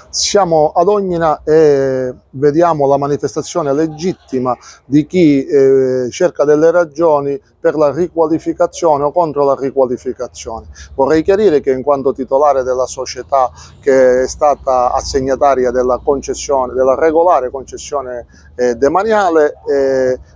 Siamo ad Ognina e vediamo la manifestazione legittima di chi cerca delle ragioni per la riqualificazione o contro la riqualificazione. Vorrei chiarire che in quanto titolare della società che è stata assegnataria della concessione, della regolare concessione demaniale,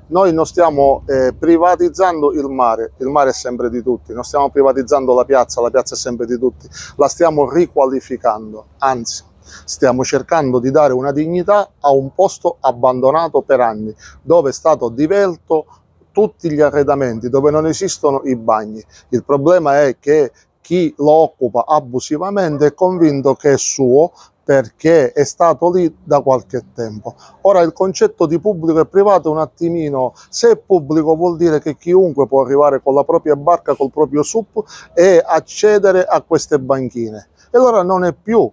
noi non stiamo privatizzando il mare è sempre di tutti, non stiamo privatizzando la piazza è sempre di tutti, la stiamo riqualificando, anzi stiamo cercando di dare una dignità a un posto abbandonato per anni, dove è stato divelto tutti gli arredamenti, dove non esistono i bagni. Il problema è che chi lo occupa abusivamente è convinto che è suo perché è stato lì da qualche tempo. Ora il concetto di pubblico e privato è un attimino, se è pubblico vuol dire che chiunque può arrivare con la propria barca, col proprio SUP e accedere a queste banchine. E allora non è più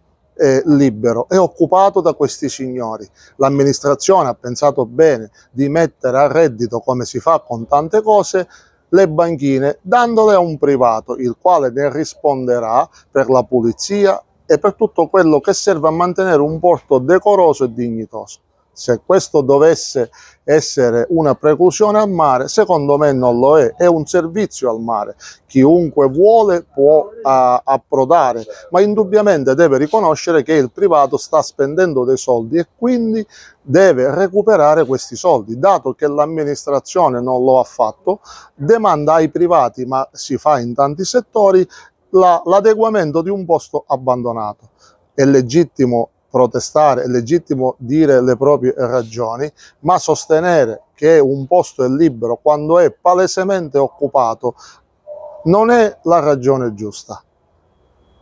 libero, è occupato da questi signori. L'amministrazione ha pensato bene di mettere a reddito, come si fa con tante cose, le banchine, dandole a un privato, il quale ne risponderà per la pulizia e per tutto quello che serve a mantenere un porto decoroso e dignitoso. Se questo dovesse essere una preclusione al mare, secondo me non lo è un servizio al mare. Chiunque vuole può approdare, ma indubbiamente deve riconoscere che il privato sta spendendo dei soldi e quindi deve recuperare questi soldi. Dato che l'amministrazione non lo ha fatto, demanda ai privati, ma si fa in tanti settori, l'adeguamento di un posto abbandonato. È legittimo protestare, è legittimo dire le proprie ragioni, ma sostenere che un posto è libero quando è palesemente occupato non è la ragione giusta.